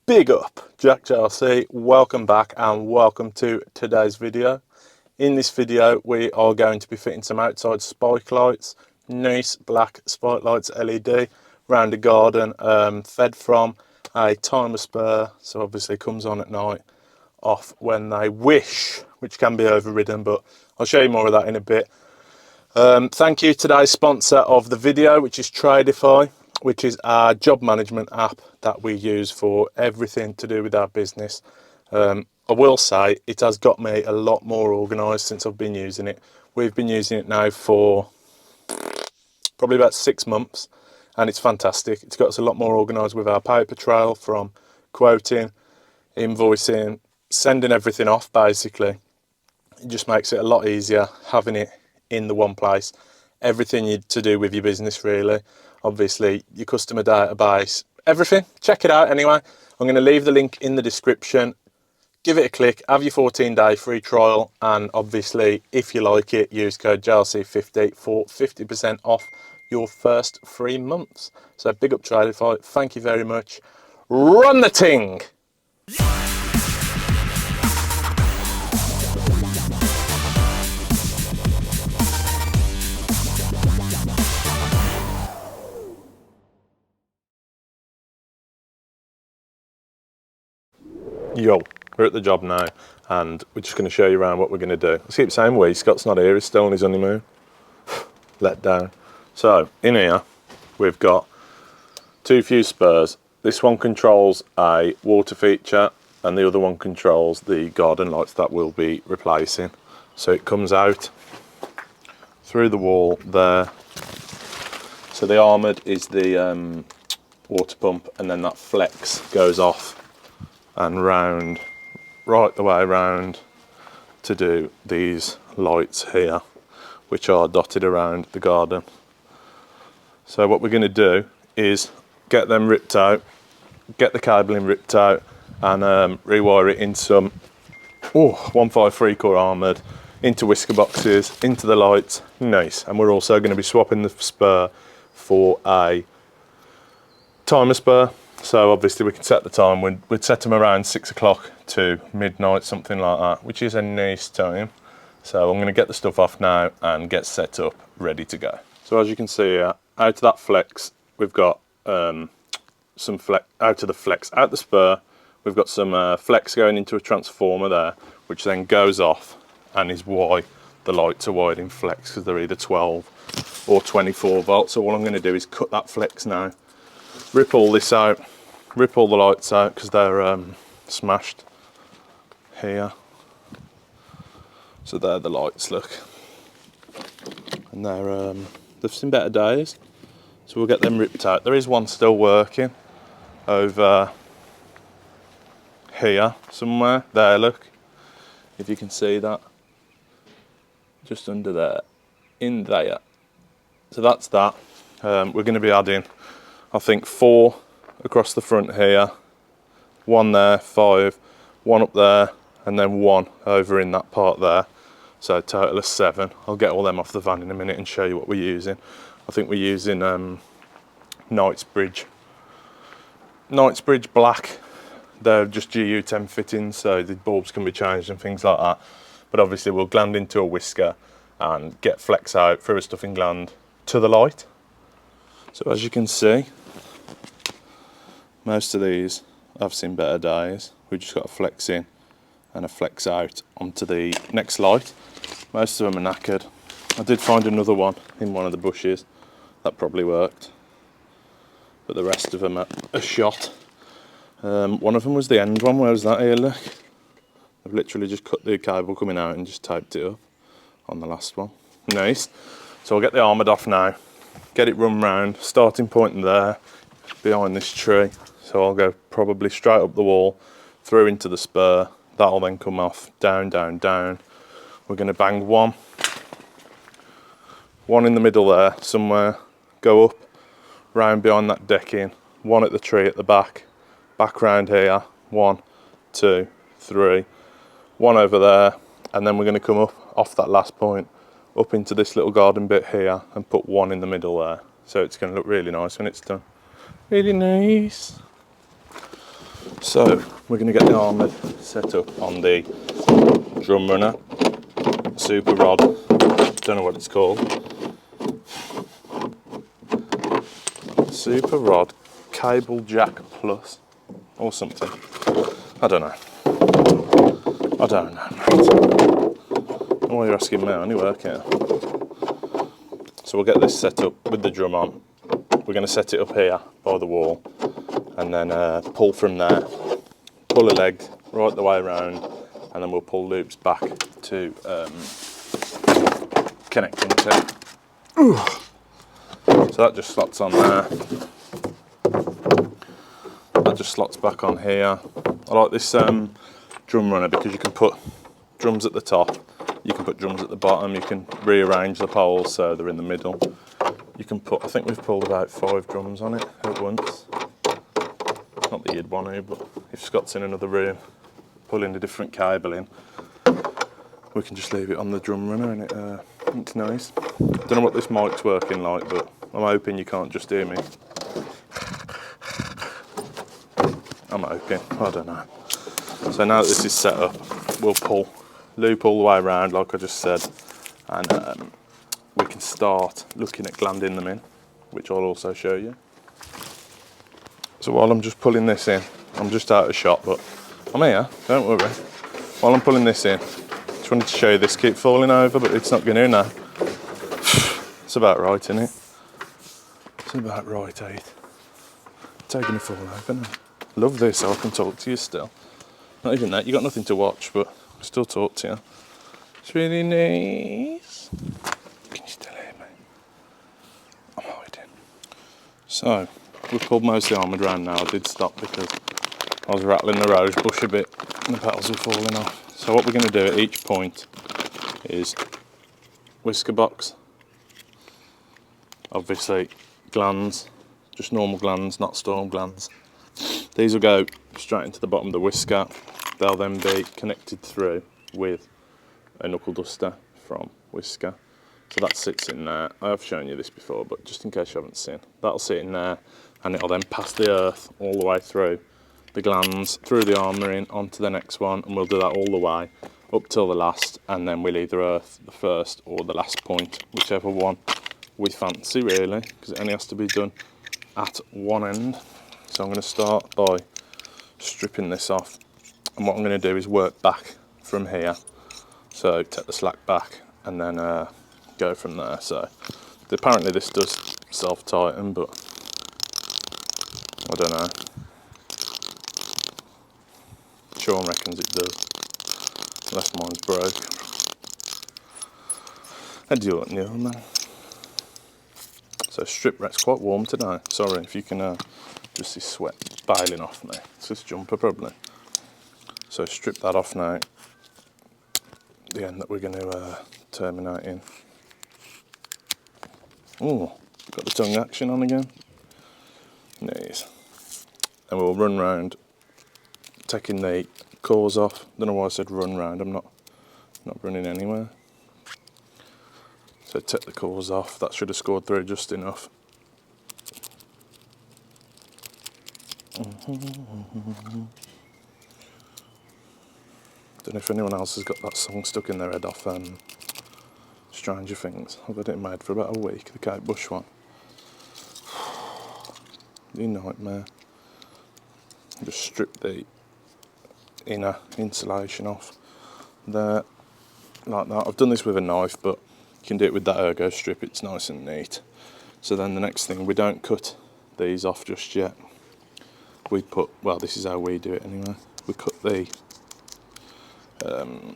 Big up, Jack JLC, welcome back and welcome to today's video. In this video we are going to be fitting some outside spike lights, nice black spike lights LED round the garden, fed from a timer spur, so obviously it comes on at night, off when they wish, which can be overridden, but I'll show you more of that in a bit. Thank you to today's sponsor of the video, which is Tradify, which is our job management app that we use for everything to do with our business. I will say it has got me a lot more organised since I've been using it. We've been using it now for probably about 6 months and it's fantastic. It's got us a lot more organised with our paper trail, from quoting, invoicing, sending everything off basically. It just makes it a lot easier having it in the one place. Everything you to do with your business really. Obviously your customer database, everything. Check it out anyway. I'm going to leave the link in the description. Give it a click, have your 14-day free trial, and obviously if you like it, use code JLC50 for 50% off your first 3 months. So big up Tradify, thank you very much. Run the ting! Yo, we're at the job now and we're just going to show you around what we're going to do. I keep saying we, Scott's not here, he's still on his honeymoon. Let down. So in here we've got 2 fuse spurs. This one controls a water feature and the other one controls the garden lights that we'll be replacing. So it comes out through the wall there. So the armoured is the water pump, and then that flex goes off and round, right the way around to do these lights here, which are dotted around the garden. So what we're going to do is get them ripped out, get the cabling ripped out, and rewire it in some 153 core armoured, into whisker boxes, into the lights. Nice. And we're also going to be swapping the spur for a timer spur. So obviously we can set the time, we'd set them around 6 o'clock to midnight, something like that, which is a nice time. So I'm going to get the stuff off now and get set up, ready to go. So as you can see here, out of that flex, we've got some flex, out of the flex, out the spur, we've got some flex going into a transformer there, which then goes off and is why the lights are wired in flex, because they're either 12 or 24 volts. So all I'm going to do is cut that flex now, rip all this out, rip all the lights out because they're smashed here. So they're the lights, look, and they've seen better days. So we'll get them ripped out. There is one still working over here somewhere. There, look, if you can see that, just under there, in there. So that's that. We're going to be adding, I think, 4 across the front here, 1 there, 5, 1 up there, and then 1 over in that part there. So a total of 7. I'll get all them off the van in a minute and show you what we're using. I think we're using knightsbridge black. They're just GU10 fittings, so the bulbs can be changed and things like that. But obviously we'll gland into a whisker and get flex out through a stuffing gland to the light. So as you can see, most of these I've seen better days. We've just got a flex in and a flex out onto the next light. Most of them are knackered. I did find another one in one of the bushes that probably worked, but the rest of them are shot. One of them was the end one. Where was that here, look? I've literally just cut the cable coming out and just taped it up on the last one. Nice. So I'll get the armoured off now, get it run round, starting point there, behind this tree. So I'll go probably straight up the wall, through into the spur. That'll then come off, down, down, down. We're going to bang one in the middle there somewhere, go up, round behind that decking, 1 at the tree at the back round here, 1, 2, 3, 1 over there, and then we're going to come up off that last point, up into this little garden bit here and put 1 in the middle there. So it's going to look really nice when it's done. Really nice. So we're going to get the armour set up on the drum runner, super rod, don't know what it's called, super rod cable jack plus or something, I don't know mate. Why are you asking me? I only work here. So we'll get this set up with the drum on. We're going to set it up here by the wall and then pull from there, pull a leg right the way around, and then we'll pull loops back to connecting to. So that just slots on there. That just slots back on here. I like this drum runner because you can put drums at the top, you can put drums at the bottom, you can rearrange the poles so they're in the middle. You can put, I think we've pulled about 5 drums on it at once. Not that you'd want to, but if Scott's in another room pulling a different cable in, we can just leave it on the drum runner and it's nice. Don't know what this mic's working like, but I'm hoping you can't just hear me. I'm hoping, I don't know. So now that this is set up, we'll pull loop all the way around like I just said, and we can start looking at glanding them in, which I'll also show you. So while I'm just pulling this in, I'm just out of shot, but I'm here, don't worry. While I'm pulling this in, just wanted to show you this keep falling over, but it's not going to now. It's about right, isn't it? It's about right, eh? Taking a fall over now. Love this, so I can talk to you still. Not even that, you got nothing to watch, but I still talk to you. It's really nice. Can you still hear me? I'm hiding. So, we've pulled most of the armoured round now. I did stop because I was rattling the rose bush a bit and the petals were falling off. So what we're going to do at each point is whisker box. Obviously, glands, just normal glands, not storm glands. These will go straight into the bottom of the whisker. They'll then be connected through with a knuckle duster from whisker. So that sits in there. I have shown you this before, but just in case you haven't seen, that'll sit in there and it'll then pass the earth all the way through the glands, through the armour in, onto the next one, and we'll do that all the way up till the last, and then we'll either earth the first or the last point, whichever one we fancy really, because it only has to be done at one end. So I'm going to start by stripping this off, and what I'm going to do is work back from here. So take the slack back and then go from there. So apparently this does self-tighten, but I don't know. Sean reckons it does, unless mine's broke. I do it new, man. So strip, it's quite warm today. Sorry if you can just see sweat bailing off me. It's this jumper probably. So strip that off now. The end that we're going to terminate in. Oh, got the tongue action on again. Nice. And we'll run round, taking the cores off. Don't know why I said run round. I'm not running anywhere. So take the cores off. That should have scored through just enough. Don't know if anyone else has got that song stuck in their head off Stranger Things. I've had it made for about a week, the Kate Bush one. The nightmare. Just strip the inner insulation off there, like that. I've done this with a knife, but you can do it with that ergo strip, it's nice and neat. So then the next thing, we don't cut these off just yet. We put, well, this is how we do it anyway. We cut the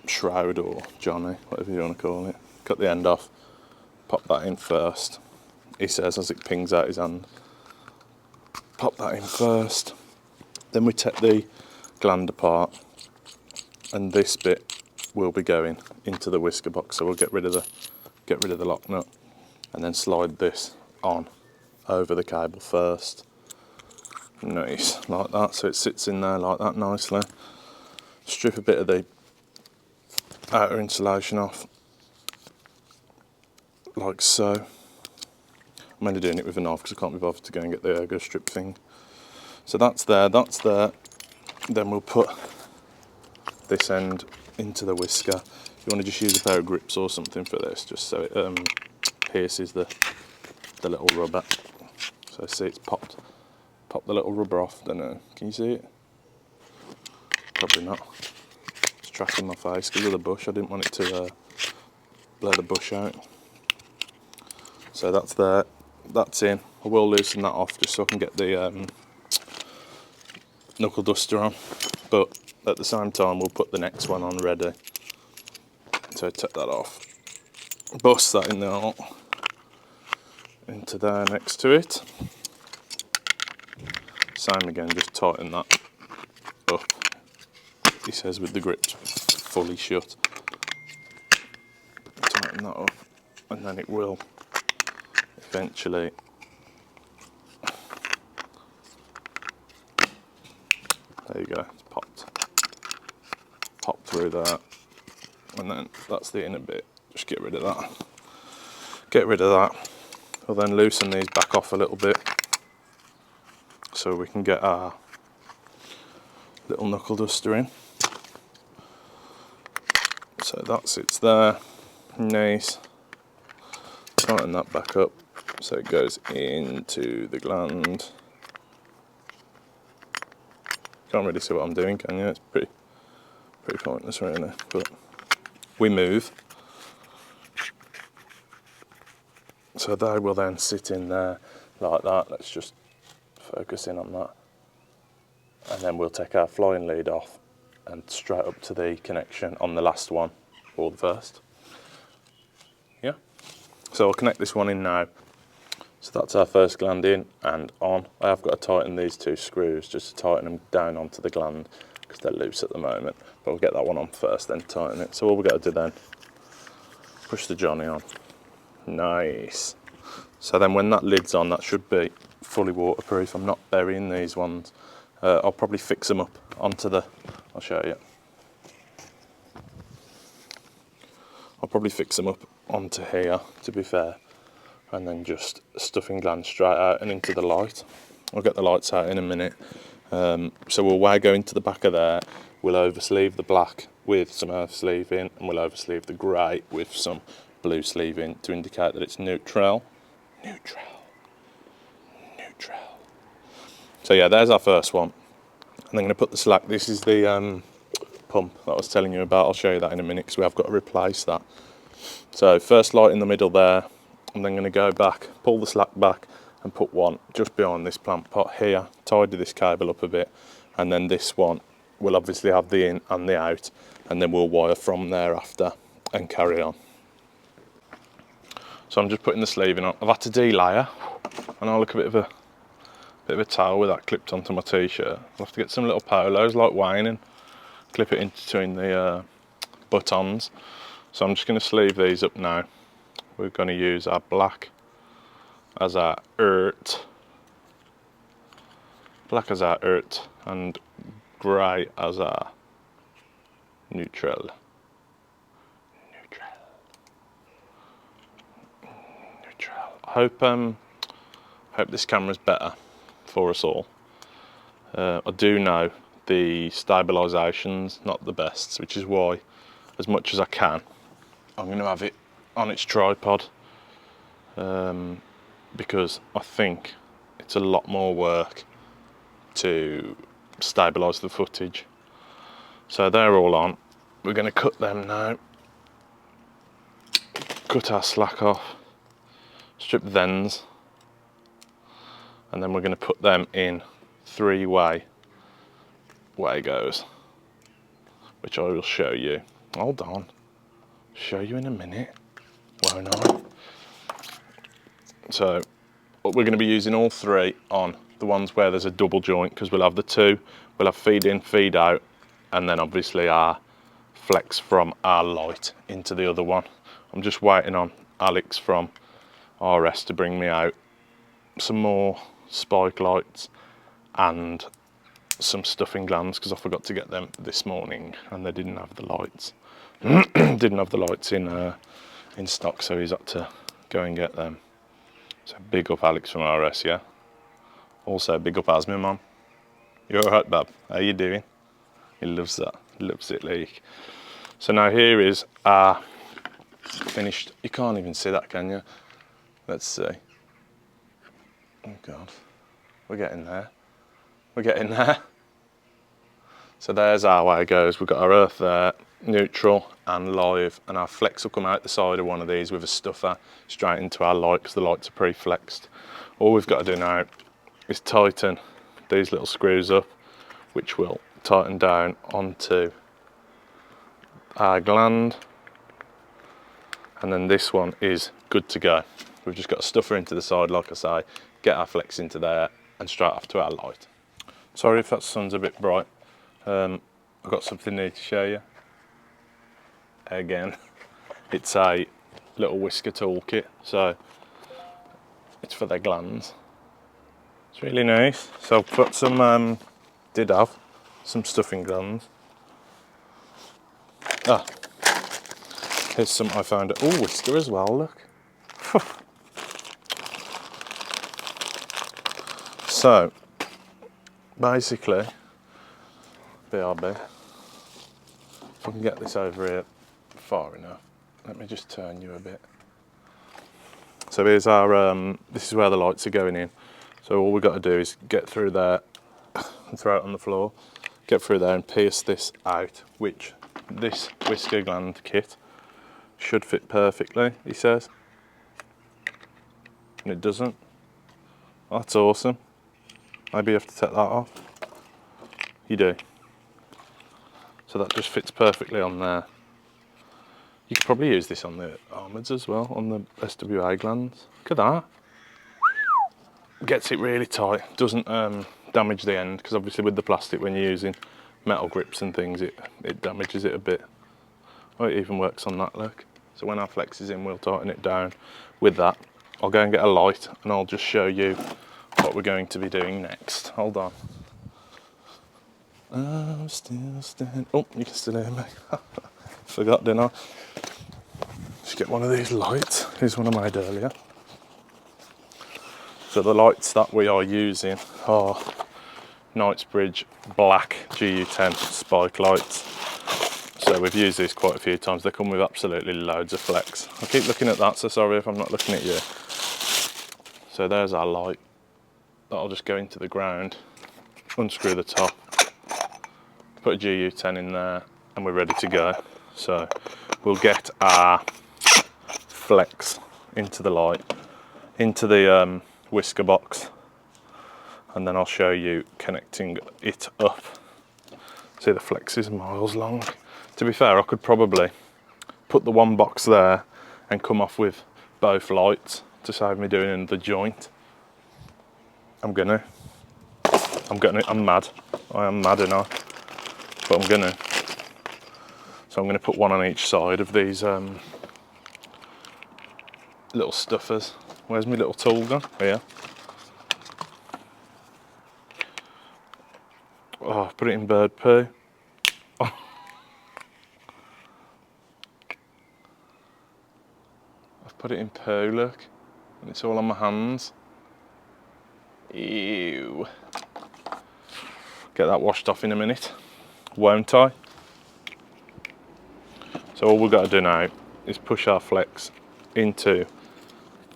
shroud or Johnny, whatever you want to call it. Cut the end off, pop that in first. He says as it pings out his hand. Pop that in first. Then we take the gland apart, and this bit will be going into the whisker box. So we'll get rid of the lock nut, and then slide this on over the cable first. Nice, like that. So it sits in there like that nicely. Strip a bit of the outer insulation off, like so. I'm only doing it with a knife because I can't be bothered to go and get the ergo strip thing. So that's there, that's there. Then we'll put this end into the whisker. You want to just use a pair of grips or something for this, just so it pierces the little rubber. So see, it's popped the little rubber off. Don't know. Can you see it? Probably not. It's tracking my face because of the bush. I didn't want it to blow the bush out. So that's there. That's in. I will loosen that off just so I can get the knuckle duster on. But at the same time, we'll put the next one on ready. So take that off. Bust that in there. Into there next to it. Same again, just tighten that up. He says with the grips fully shut. Tighten that up, and then it will eventually there you go, it's popped through there, and then that's the inner bit. Just get rid of that. We'll then loosen these back off a little bit so we can get our little knuckle duster in. So that sits there, nice. Tighten that back up so it goes into the gland. Can't really see what I'm doing, can you? It's pretty pointless really, but we move. So they will then sit in there like that. Let's just focus in on that. And then we'll take our flying lead off and straight up to the connection on the last one, or the first. Yeah. So I'll connect this one in now. So that's our first gland in and on. I have got to tighten these two screws just to tighten them down onto the gland because they're loose at the moment. But we'll get that one on first, then tighten it. So all we've got to do then, push the Johnny on. Nice. So then when that lid's on, that should be fully waterproof. I'm not burying these ones. I'll probably fix them up onto the, I'll show you. I'll probably fix them up onto here, to be fair, and then just stuffing gland straight out and into the light. I'll get the lights out in a minute. So we'll go into the back of there. We'll oversleeve the black with some earth sleeving, and we'll oversleeve the grey with some blue sleeving to indicate that it's neutral. So yeah, there's our first one. And I'm going to put the slack. This is the pump that I was telling you about. I'll show you that in a minute because we have got to replace that. So first light in the middle there. I'm then going to go back, pull the slack back and put one just behind this plant pot here. Tidy this cable up a bit. And then this one will obviously have the in and the out. And then we'll wire from there after and carry on. So I'm just putting the sleeving on. I've had to delayer. And I look a bit of a towel with that clipped onto my t-shirt. I'll have to get some little polos like Wayne and clip it in between the buttons. So I'm just going to sleeve these up now. We're going to use our black as our earth, and grey as our neutral. I hope this camera's better for us all. I do know the stabilisation's not the best, which is why, as much as I can, I'm going to have it on its tripod, because I think it's a lot more work to stabilise the footage. So they're all on. We're going to cut them now. Cut our slack off, strip the ends, and then we're going to put them in three-way goes, which I will show you. Hold on, show you in a minute, won't I? So we're going to be using all three on the ones where there's a double joint, because we'll have the two, we'll have feed in, feed out, and then obviously our flex from our light into the other one. I'm just waiting on Alex from RS to bring me out some more spike lights and some stuffing glands, because I forgot to get them this morning and they didn't have the lights. Didn't have the lights in stock, so he's had to go and get them. So big up Alex from RS, yeah. Also big up Asma, Mum. You alright, Bab? How you doing? He loves that, he loves it leak. So now here is our finished, you can't even see that, can you? Let's see. Oh God, we're getting there. We're getting there. So there's our way it goes. We've got our earth there, neutral and live, and our flex will come out the side of one of these with a stuffer straight into our light, because the lights are pre-flexed. All we've got to do now is tighten these little screws up, which will tighten down onto our gland, and then this one is good to go. We've just got to stuffer into the side, like I say, get our flex into there and straight off to our light. Sorry if that sun's a bit bright. I've got something new to show you. Again, it's a little whisker toolkit, so it's for their glands. It's really nice. So I've put some, did have some stuffing glands. Ah, here's some I found. Oh, whisker as well, look. So, basically, BRB, if I can get this over here far enough, let me just turn you a bit. So here's our, this is where the lights are going in. So all we've got to do is get through there and throw it on the floor, get through there and pierce this out, which this whisker gland kit should fit perfectly, he says. And it doesn't. That's awesome. Maybe you have to take that off. You do. So that just fits perfectly on there. You could probably use this on the armouds as well, on the SWA glands. Look at that. Gets it really tight, doesn't damage the end, because obviously with the plastic, when you're using metal grips and things, it damages it a bit. Oh, it even works on that, look. So when our flex is in, we'll tighten it down with that. I'll go and get a light and I'll just show you what we're going to be doing next. Hold on. I'm still standing. Oh, you can still hear me. Forgot, didn't I? Just get one of these lights. Here's one I made earlier. So the lights that we are using are Knightsbridge black GU10 spike lights. So we've used these quite a few times. They come with absolutely loads of flex. I keep looking at that, so sorry if I'm not looking at you. So there's our light. That'll just go into the ground, unscrew the top, put a GU10 in there, and we're ready to go. So we'll get our flex into the light, into the whisker box, and then I'll show you connecting it up. See, the flex is miles long. To be fair, I could probably put the one box there and come off with both lights to save me doing another joint. I'm mad. I am mad enough, but I'm gonna. So I'm gonna put one on each side of these little stuffers. Where's my little tool gone? Here. Oh, put it in bird poo. Oh. I've put it in poo, look. And it's all on my hands. Ew. Get that washed off in a minute, won't I? So all we've got to do now is push our flex into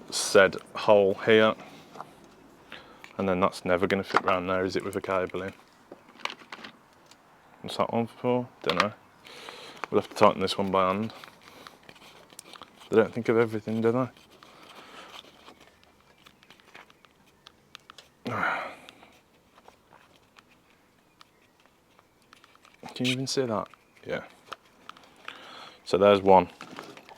said hole here, and then that's never going to fit round there, is it, with a cable in? What's that one for? Don't know. We'll have to tighten this one by hand. They don't think of everything, do they? Can you even see that? Yeah. So there's one,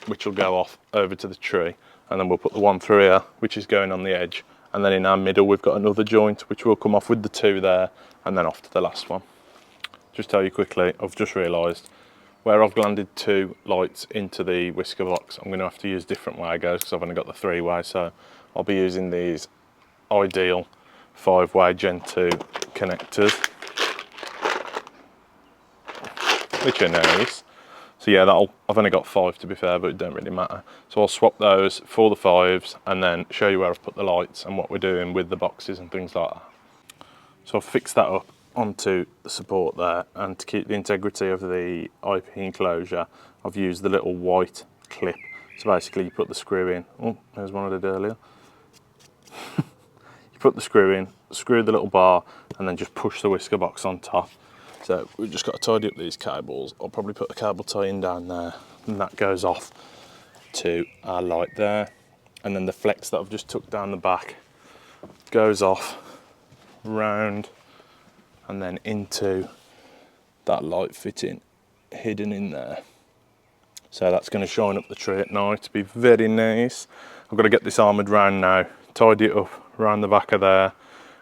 which will go off over to the tree, and then we'll put the one through here, which is going on the edge, and then in our middle we've got another joint, which will come off with the two there, and then off to the last one. Just tell you quickly, I've just realised, where I've glanded two lights into the whisker box, I'm going to have to use different Wagos, because I've only got the 3-way, so I'll be using these ideal 5-way Gen 2 connectors, which are nice. So yeah, I've only got 5 to be fair, but it don't really matter. So I'll swap those for the 5s and then show you where I've put the lights and what we're doing with the boxes and things like that. So I've fixed that up onto the support there, and to keep the integrity of the IP enclosure, I've used the little white clip. So basically you put the screw in. Oh, there's one I did earlier. You put the screw in, screw the little bar, and then just push the whisker box on top. So we've just got to tidy up these cables. I'll probably put the cable tie in down there, and that goes off to our light there. And then the flex that I've just took down the back goes off round and then into that light fitting hidden in there. So that's going to shine up the tree at night, to be very nice. I've got to get this armoured round now, tidy it up around the back of there,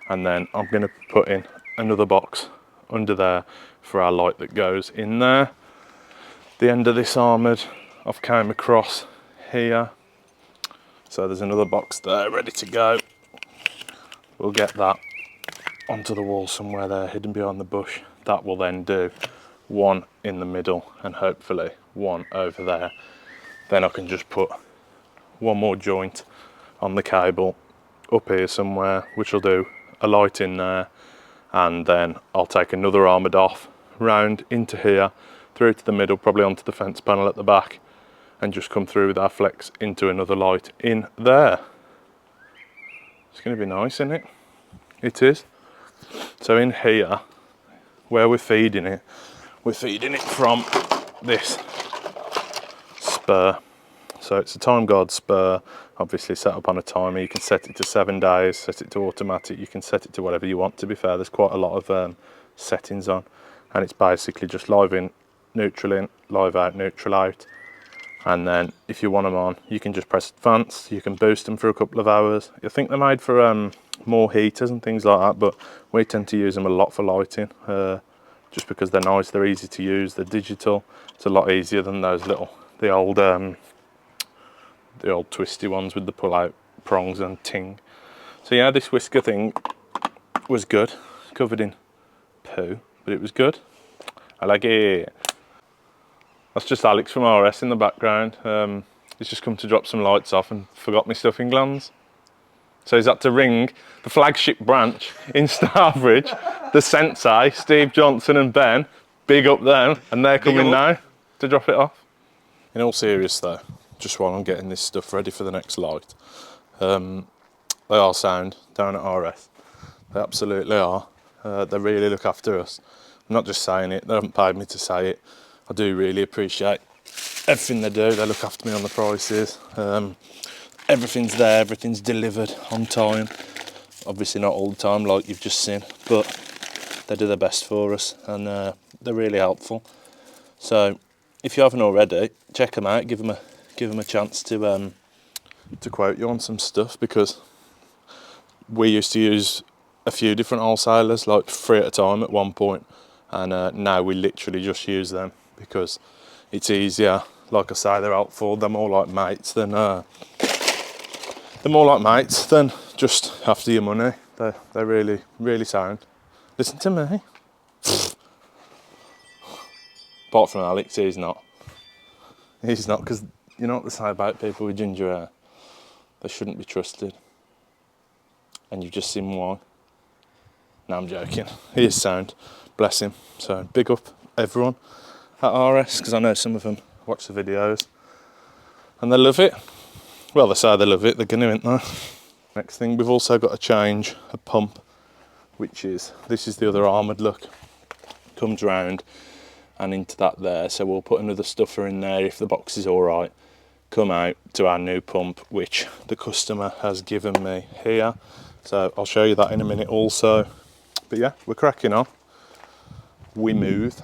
and then I'm going to put in another box under there for our light that goes in there. The end of this armoured I've came across here, so there's another box there ready to go. We'll get that onto the wall somewhere there, hidden behind the bush. That will then do one in the middle and hopefully one over there. Then I can just put one more joint on the cable up here somewhere, which will do a light in there, and then I'll take another armoured off round into here, through to the middle, probably onto the fence panel at the back, and just come through with our flex into another light in there. It's going to be nice, isn't it? It is. So in here, where we're feeding it from this spur. So it's a time guard spur, obviously set up on a timer. You can set it to 7 days, set it to automatic, you can set it to whatever you want. To be fair, there's quite a lot of settings on, and it's basically just live in, neutral in, live out, neutral out. And then if you want them on, you can just press advanced. You can boost them for a couple of hours. I think they're made for more heaters and things like that, but we tend to use them a lot for lighting, just because they're nice, they're easy to use, they're digital. It's a lot easier than those the old twisty ones with the pull-out prongs and ting. So yeah, this whisker thing was good, covered in poo, but it was good. I like it. That's just Alex from RS in the background. He's just come to drop some lights off and forgot my stuffing glands. So he's had to ring the flagship branch in Starbridge, the Sensei, Steve Johnson and Ben, big up them, and they're coming now to drop it off. In all seriousness though, just while I'm getting this stuff ready for the next light, they are sound down at RS. They absolutely are. They really look after us. I'm not just saying it, they haven't paid me to say it. I do really appreciate everything they do. They look after me on the prices. Everything's there, everything's delivered on time. Obviously not all the time like you've just seen, but they do their best for us, and they're really helpful. So if you haven't already, check them out, give them a chance to quote you on some stuff, because we used to use a few different wholesalers, like 3 at a time at one point, and now we literally just use them because it's easier. Like I say, they're helpful. They're more like mates than just after your money. They're really, really sound. Listen to me. Apart from Alex, he's not. He's not, because you know what they say about people with ginger hair? They shouldn't be trusted. And you've just seen why. No, I'm joking. He is sound. Bless him. So big up everyone at RS, because I know some of them watch the videos and they love it. Well, they say they love it, they're going to, aren't they? Next thing, we've also got to change a pump, which is, this is the other armoured look. Comes round and into that there, so we'll put another stuffer in there if the box is alright. Come out to our new pump, which the customer has given me here. So I'll show you that in a minute also. But yeah, we're cracking on. We move.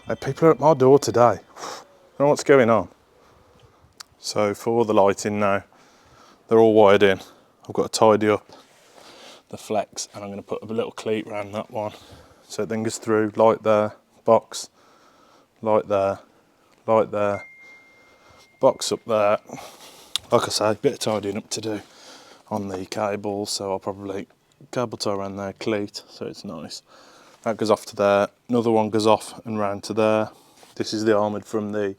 And people are at my door today. I don't know what's going on. So for the lighting now, they're all wired in. I've got to tidy up the flex, and I'm going to put a little cleat around that one. So it then goes through, light there, box, light there, box up there. Like I say, a bit of tidying up to do on the cables, so I'll probably cable tie around there, cleat, so it's nice. That goes off to there, another one goes off and round to there. This is the armoured from the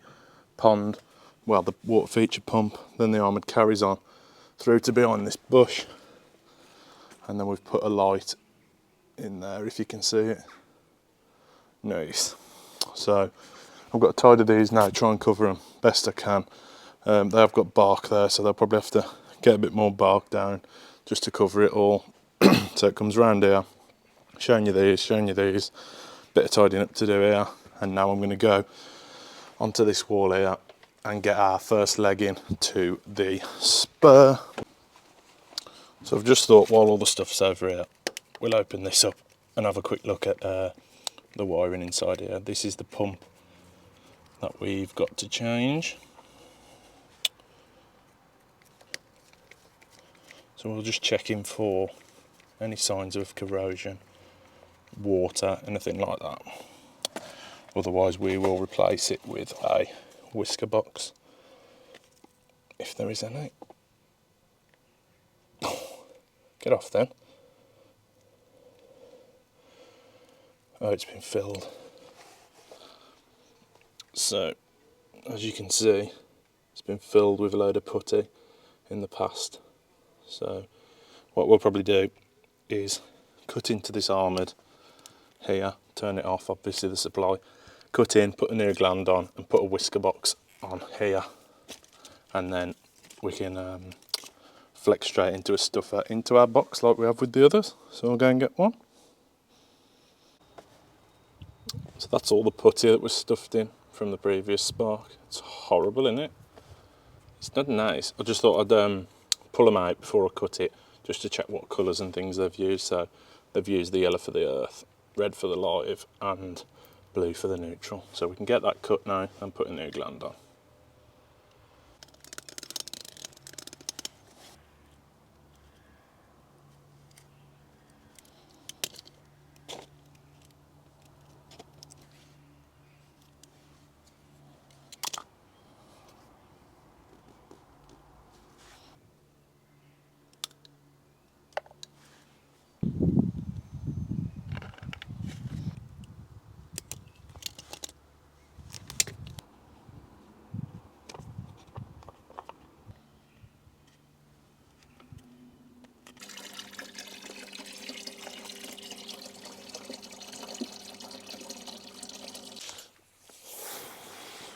pond, well, the water feature pump. Then the armoured carries on through to behind this bush, and then we've put a light in there if you can see it. Nice. So I've got to tidy these now, try and cover them best I can. They have got bark there, so they'll probably have to get a bit more bark down just to cover it all. So it comes round here, showing you these, bit of tidying up to do here, and now I'm going to go onto this wall here and get our first leg in to the spur. So I've just thought, while all the stuff's over here, we'll open this up and have a quick look at the wiring inside here. This is the pump that we've got to change. So we'll just check in for any signs of corrosion, water, anything like that. Otherwise we will replace it with a whisker box, if there is any. Get off then. Oh, it's been filled. So, as you can see, it's been filled with a load of putty in the past. So, what we'll probably do is cut into this armoured here, turn it off, obviously the supply, cut in, put an ear gland on and put a whisker box on here, and then we can flex straight into a stuffer into our box like we have with the others. So we'll go and get one. So that's all the putty that was stuffed in from the previous spark. It's horrible, isn't it? It's not nice. I just thought I'd pull them out before I cut it, just to check what colours and things they've used. So they've used the yellow for the earth, red for the live, and blue for the neutral. So we can get that cut now and put a new gland on.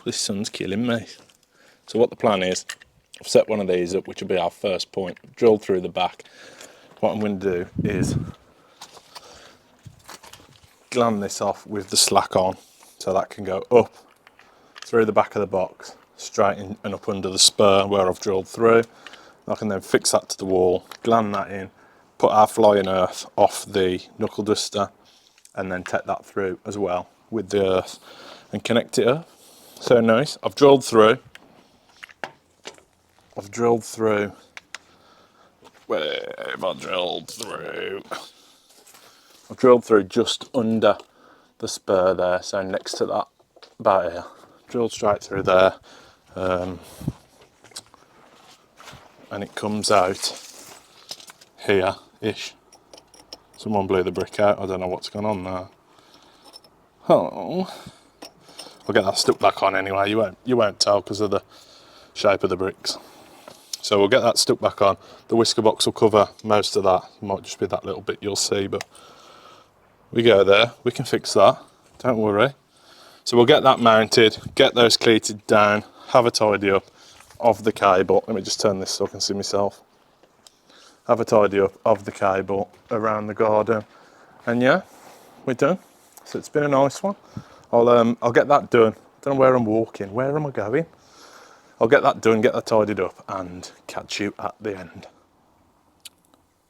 This sun's killing me. So what the plan is, I've set one of these up, which will be our first point, drilled through the back. What I'm going to do is gland this off with the slack on, so that can go up through the back of the box, straight in and up under the spur where I've drilled through. I can then fix that to the wall, gland that in, put our flying earth off the knuckle duster, and then take that through as well with the earth and connect it up. So nice. I've drilled through. Where have I drilled through? I've drilled through just under the spur there, so next to that, about here. Drilled straight through there, and it comes out here-ish. Someone blew the brick out. I don't know what's going on there. Oh. I'll get that stuck back on anyway. You won't tell because of the shape of the bricks. So we'll get that stuck back on. The whisker box will cover most of that. It might just be that little bit you'll see, but we go there. We can fix that. Don't worry. So we'll get that mounted, get those cleated down, have a tidy up of the cable. Let me just turn this so I can see myself. Have a tidy up of the cable around the garden, and yeah, we're done. So it's been a nice one. I'll get that done. Don't know where I'm walking. Where am I going? I'll get that done, get that tidied up, and catch you at the end.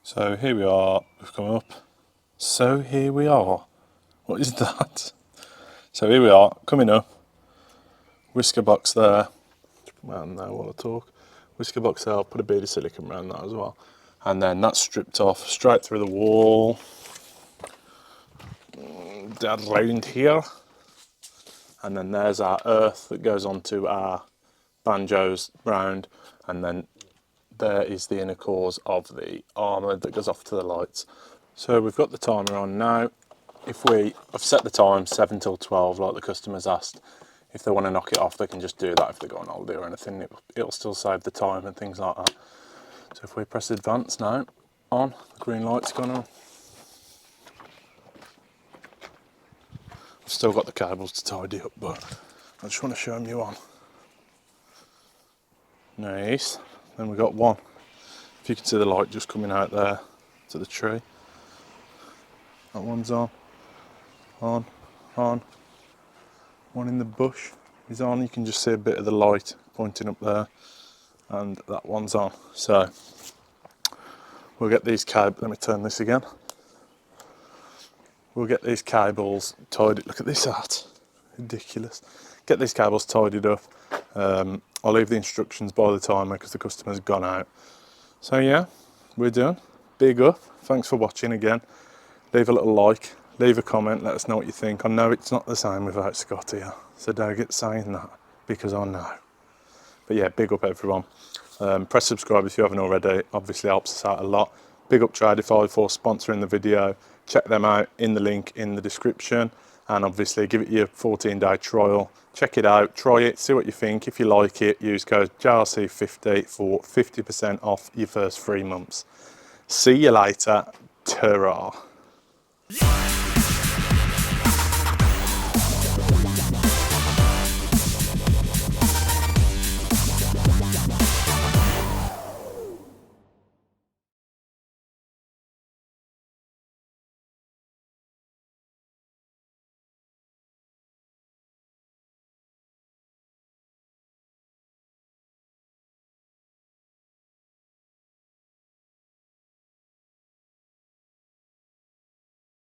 So here we are. We've come up. So here we are. What is that? So here we are, coming up. Whisker box there. Around there while I talk. Whisker box there. I'll put a bead of silicone around that as well. And then that's stripped off straight through the wall. Down round here. And then there's our earth that goes onto our banjos round, and then there is the inner cores of the armour that goes off to the lights. So we've got the timer on now. I've set the time 7 till 12 like the customers asked. If they want to knock it off, they can just do that. If they go on holiday or anything, it'll still save the time and things like that. So if we press advance now, on, the green light's gone on. Still got the cables to tidy up, but I just want to show them you on. Nice. Then we've got one. If you can see the light just coming out there to the tree. That one's on. On. One in the bush is on. You can just see a bit of the light pointing up there. And that one's on. So we'll get these cables. Let me turn this again. We'll get these cables tidied. Look at this art. Ridiculous. Get these cables tidied up. I'll leave the instructions by the timer because the customer's gone out. So yeah, we're done. Big up. Thanks for watching again. Leave a little like, leave a comment, let us know what you think. I know it's not the same without Scott here, so don't get saying that because I know. But yeah, big up everyone. Press subscribe if you haven't already. Obviously helps us out a lot. Big up Tradify for sponsoring the video. Check them out in the link in the description. And obviously give it your 14-day trial. Check it out, try it, see what you think. If you like it, use code JRC50 for 50% off your first 3 months. See you later. Ta-ra.